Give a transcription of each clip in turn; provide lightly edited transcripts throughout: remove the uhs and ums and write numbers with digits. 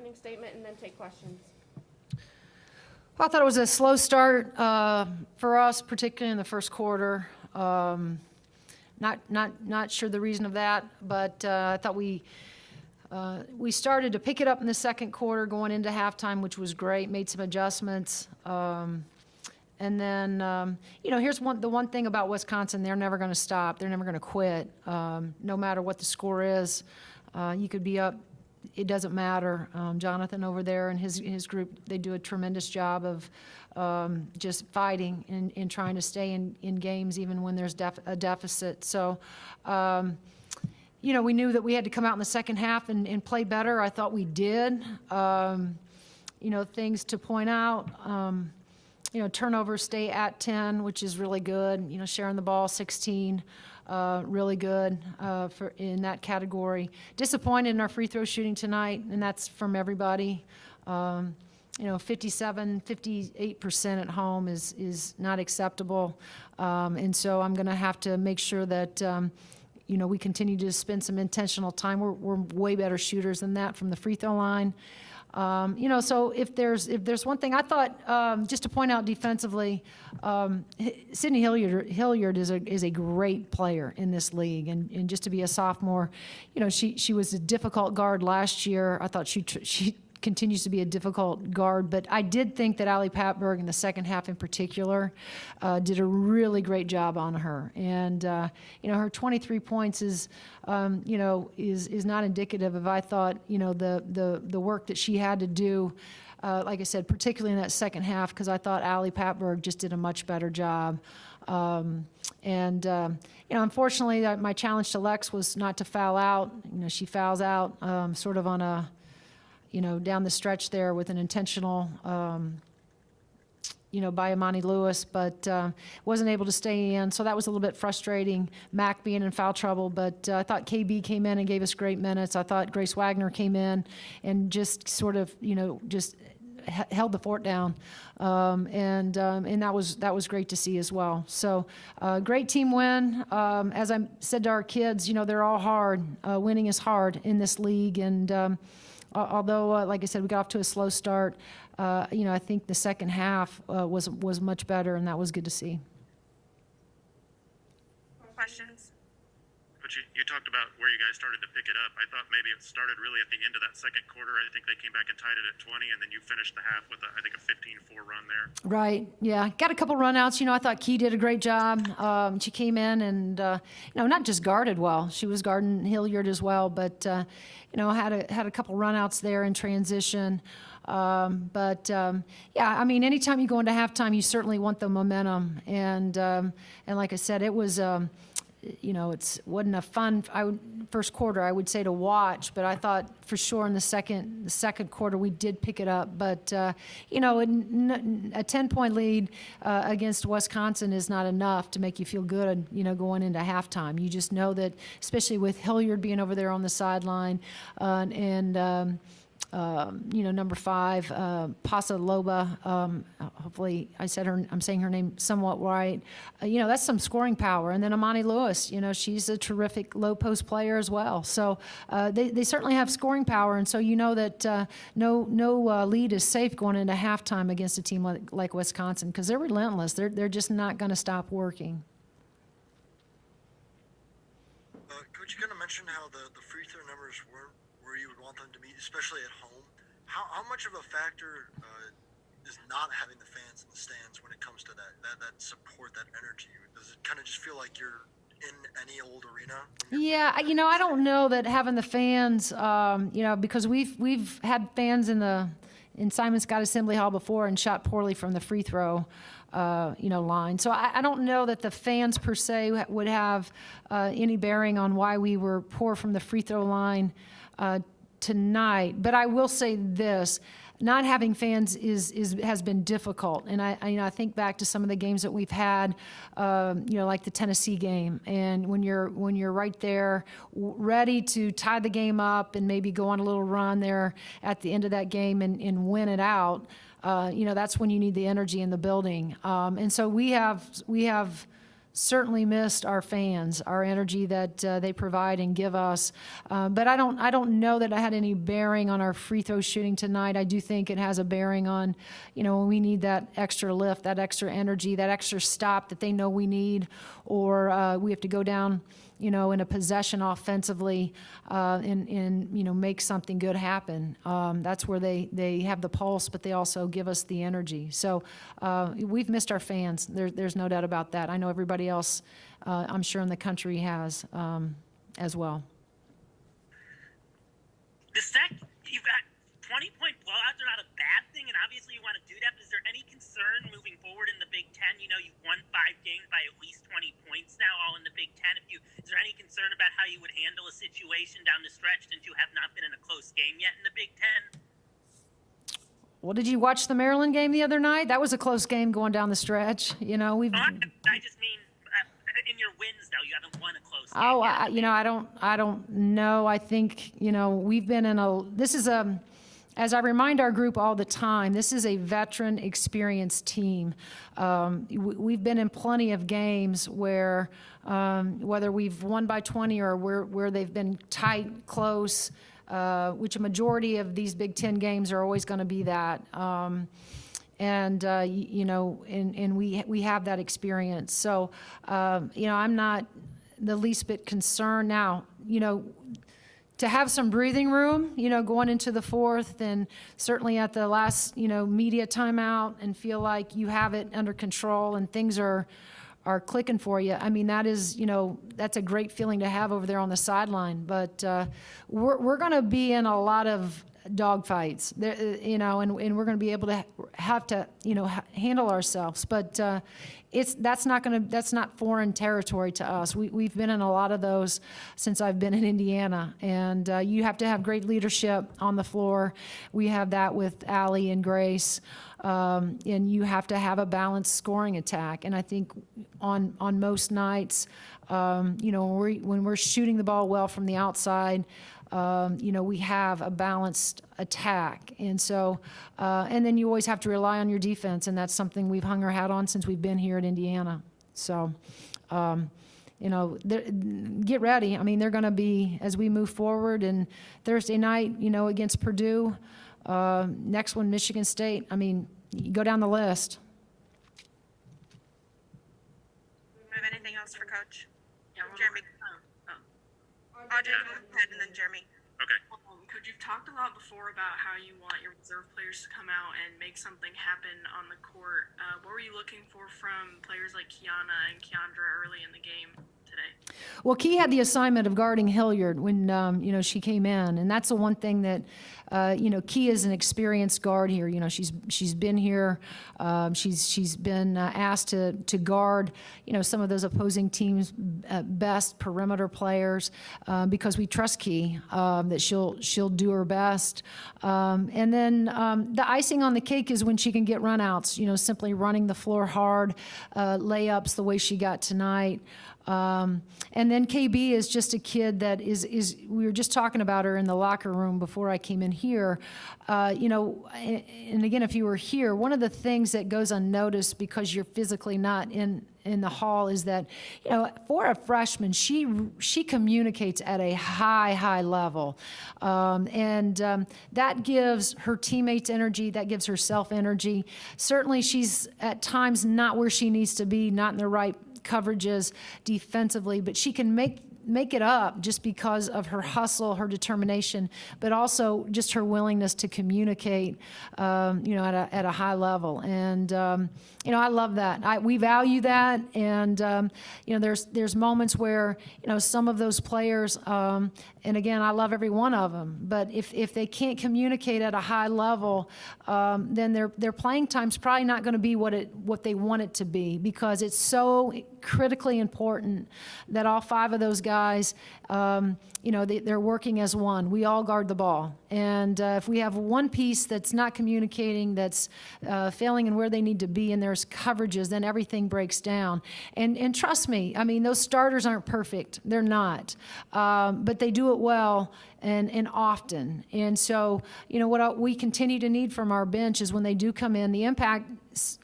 opening statement and then take questions. I thought it was a slow start for us, particularly in the first quarter. Not sure the reason of that, but I thought we started to pick it up in the second quarter going into halftime, which was great, made some adjustments. And then, here's the one thing about Wisconsin, they're never going to stop. They're never going to quit. No matter what the score is, you could be up. It doesn't matter. Jonathan over there and his group, they do a tremendous job of just fighting and trying to stay in games even when there's a deficit. So, we knew that we had to come out in the second half and play better. I thought we did. Things to point out. Turnovers stay at 10, which is really good. Sharing the ball 16, really good in that category. Disappointed in our free throw shooting tonight, and that's from everybody. 57, 58% at home is not acceptable, and so I'm going to have to make sure that we continue to spend some intentional time. We're way better shooters than that from the free throw line. So if there's one thing I thought, just to point out defensively, Sydney Hilliard is a great player in this league, and just to be a sophomore, she was a difficult guard last year. I thought she continues to be a difficult guard, but I did think that Allie Patberg in the second half in particular did a really great job on her. And, her 23 points is not indicative of, I thought, the work that she had to do, like I said, particularly in that second half, because I thought Allie Patberg just did a much better job. Unfortunately, my challenge to Lex was not to foul out. She fouls out sort of on a, down the stretch there with an intentional, by Imani Lewis, but wasn't able to stay in. So that was a little bit frustrating, Mac being in foul trouble. But I thought KB came in and gave us great minutes. I thought Grace Wagner came in and just sort of, just held the fort down. And that was great to see as well. So great team win. As I said to our kids, they're all hard. Winning is hard in this league. And although, like I said, we got off to a slow start, I think the second half was much better, and that was good to see. Questions? But you talked about where you guys started to pick it up. I thought maybe it started really at the end of that second quarter. I think they came back and tied it at 20, and then you finished the half with, I think, a 15-4 run there. Right, yeah. Got a couple runouts. I thought Key did a great job. She came in and, not just guarded well. She was guarding Hilliard as well, but, had a couple runouts there in transition. Anytime you go into halftime, you certainly want the momentum. And like I said, it was, it wasn't a fun first quarter, I would say, to watch. But I thought for sure in the second quarter we did pick it up. But a 10-point lead against Wisconsin is not enough to make you feel good. Going into halftime, you just know that, especially with Hilliard being over there on the sideline, number 5, Pasa Loba. Hopefully, I'm saying her name somewhat right. That's some scoring power. And then Imani Lewis. She's a terrific low post player as well. So they certainly have scoring power. And so that no lead is safe going into halftime against a team like Wisconsin, because they're relentless. They're just not going to stop working. Coach, you kind of mentioned how the free throw numbers weren't where you would want them to be, especially at home. How much of a factor is not having the fans in the stands when it comes to that support, that energy? Does it kind of just feel like you're in any old arena? Yeah, I don't know that having the fans, because we've had fans in Simon Scott Assembly Hall before and shot poorly from the free throw line. So I don't know that the fans per se would have any bearing on why we were poor from the free throw line tonight. But I will say this: not having fans has been difficult. And I think back to some of the games that we've had, like the Tennessee game. And when you're right there, ready to tie the game up and maybe go on a little run there at the end of that game and win it out, that's when you need the energy in the building. And so we have certainly missed our fans, our energy that they provide and give us. But I don't know that it had any bearing on our free throw shooting tonight. I do think it has a bearing on, when we need that extra lift, that extra energy, that extra stop that they know we need, or we have to go down, in a possession offensively, and make something good happen. That's where they have the pulse, but they also give us the energy. So we've missed our fans. There's no doubt about that. I know everybody else, I'm sure in the country has as well. You've got 20-point blowouts are not a bad thing, and obviously you want to do that, but is there any concern moving forward in the Big Ten? You've won 5 games by at least 20 points now, all in the Big Ten. Is there any concern about how you would handle a situation down the stretch since you have not been in a close game yet in the Big Ten? Well, did you watch the Maryland game the other night? That was a close game going down the stretch. I just mean in your wins, though, you haven't won a close game. Oh, I don't know. I think, we've been in as I remind our group all the time, this is a veteran, experienced team. We've been in plenty of games where, whether we've won by 20 or where they've been tight, close, which a majority of these Big Ten games are always going to be that. And we have that experience. So, I'm not the least bit concerned now, to have some breathing room, going into the fourth and certainly at the last, media timeout and feel like you have it under control and things are clicking for you. I mean, that is, that's a great feeling to have over there on the sideline. But we're going to be in a lot of dogfights, and we're going to be able to have to, handle ourselves. But that's not foreign territory to us. We've been in a lot of those since I've been in Indiana, and you have to have great leadership on the floor. We have that with Allie and Grace, and you have to have a balanced scoring attack. And I think on most nights, when we're shooting the ball well from the outside, we have a balanced attack. And so, and then you always have to rely on your defense, and that's something we've hung our hat on since we've been here at Indiana. So, get ready. I mean, they're going to be, as we move forward, and Thursday night, against Purdue, next one, Michigan State. I mean, you go down the list. Do you have anything else for Coach? Jeremy. Audrey, go ahead, and then Jeremy. Okay. Coach, you've talked a lot before about how you want your reserve players to come out and make something happen on the court. What were you looking for from players like Kiana and Keandra early in the game today? Well, Key had the assignment of guarding Hilliard when, she came in. And that's the one thing that, Key is an experienced guard here. She's been here. She's been asked to guard, some of those opposing teams' best perimeter players because we trust Key, that she'll do her best. And then the icing on the cake is when she can get runouts, simply running the floor hard, layups the way she got tonight. And then KB is just a kid that is we were just talking about her in the locker room before I came in here. And again, if you were here, one of the things that goes unnoticed because you're physically not in the hall is that, for a freshman, she communicates at a high level. That gives her teammates energy, that gives herself energy. Certainly she's at times not where she needs to be, not in the right coverages defensively, but she can make it up just because of her hustle, her determination, but also just her willingness to communicate, at a high level. And, I love that. We value that. And, there's moments where, some of those players, and again, I love every one of them, but if they can't communicate at a high level, then their playing time's probably not going to be what they want it to be, because it's so critically important that all 5 of those guys, they're working as one. We all guard the ball. And if we have one piece that's not communicating, that's failing in where they need to be, and there's coverages, then everything breaks down. And trust me, I mean, those starters aren't perfect. They're not. But they do it well. and often. And so, you know, what we continue to need from our bench is when they do come in, the impact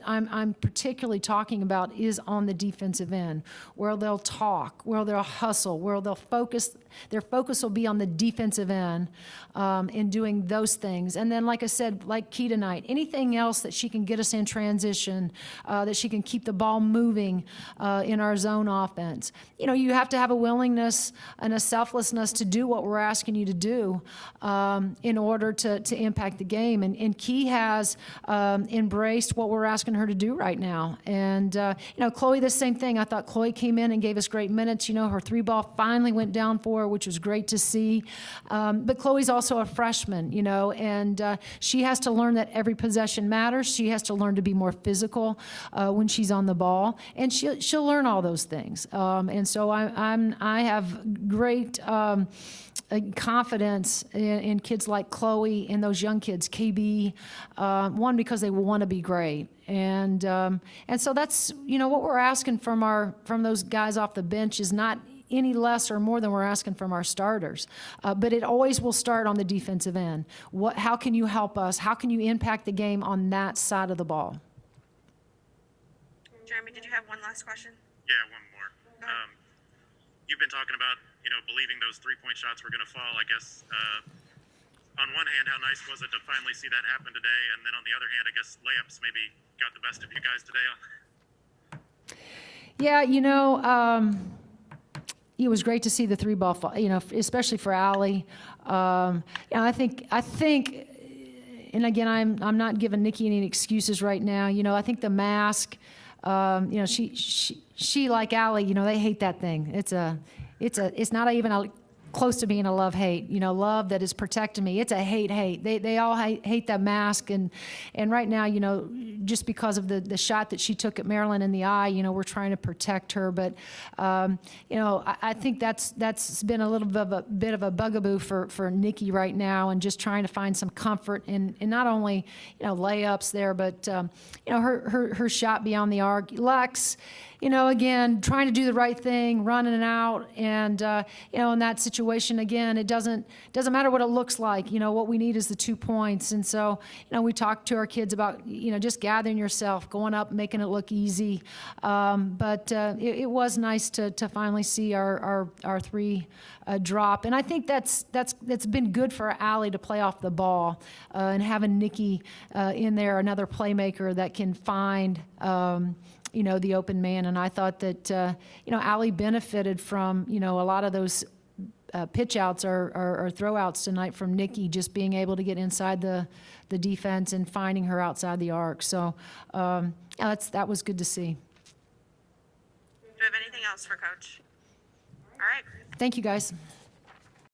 I'm particularly talking about is on the defensive end, where they'll talk, where they'll hustle, where they'll focus. Their focus will be on the defensive end in doing those things. And then, like I said, like Key tonight, anything else that she can get us in transition, that she can keep the ball moving in our zone offense. You know, you have to have a willingness and a selflessness to do what we're asking you to do in order to impact the game. And Key has embraced what we're asking her to do right now. And, you know, Chloe, the same thing. I thought Chloe came in and gave us great minutes. You know, her 3-ball finally went down for her, which was great to see. But Chloe's also a freshman, you know, and she has to learn that every possession matters. She has to learn to be more physical when she's on the ball. And she'll learn all those things. And so I have great confidence in kids like Chloe and those young kids, KB, one, because they want to be great. And so that's, you know, what we're asking from those guys off the bench is not any less or more than we're asking from our starters. But it always will start on the defensive end. How can you help us? How can you impact the game on that side of the ball? Jeremy, did you have one last question? Yeah, one more. You've been talking about, you know, believing those 3-point shots were going to fall. I guess on one hand, how nice was it to finally see that happen today? And then on the other hand, I guess layups maybe got the best of you guys today. Yeah, you know, it was great to see the 3-ball fall, you know, especially for Allie. You know, I think, and again, I'm not giving Nikki any excuses right now. You know, I think the mask, you know, she like Allie, you know, they hate that thing. It's not even close to being a love-hate, you know, love that is protecting me. It's a hate. They all hate that mask. And right now, you know, just because of the shot that she took at Maryland in the eye, you know, we're trying to protect her. But, you know, I think that's been a little bit of a bugaboo for Nikki right now, and just trying to find some comfort in not only, you know, layups there, but, you know, her shot beyond the arc. Lex, you know, again, trying to do the right thing, running out, and, you know, in that situation, again, it doesn't matter what it looks like. You know, what we need is the 2 points. And so, you know, we talk to our kids about, you know, just gathering yourself, going up, making it look easy. But it was nice to finally see our 3 drop. And I think that's been good for Allie to play off the ball, and having Nikki in there, another playmaker that can find, you know, the open man. And I thought that, you know, Allie benefited from, you know, a lot of those pitch outs or throw outs tonight from Nikki, just being able to get inside the defense and finding her outside the arc. So yeah, that was good to see. Do you have anything else for Coach? All right. Thank you, guys.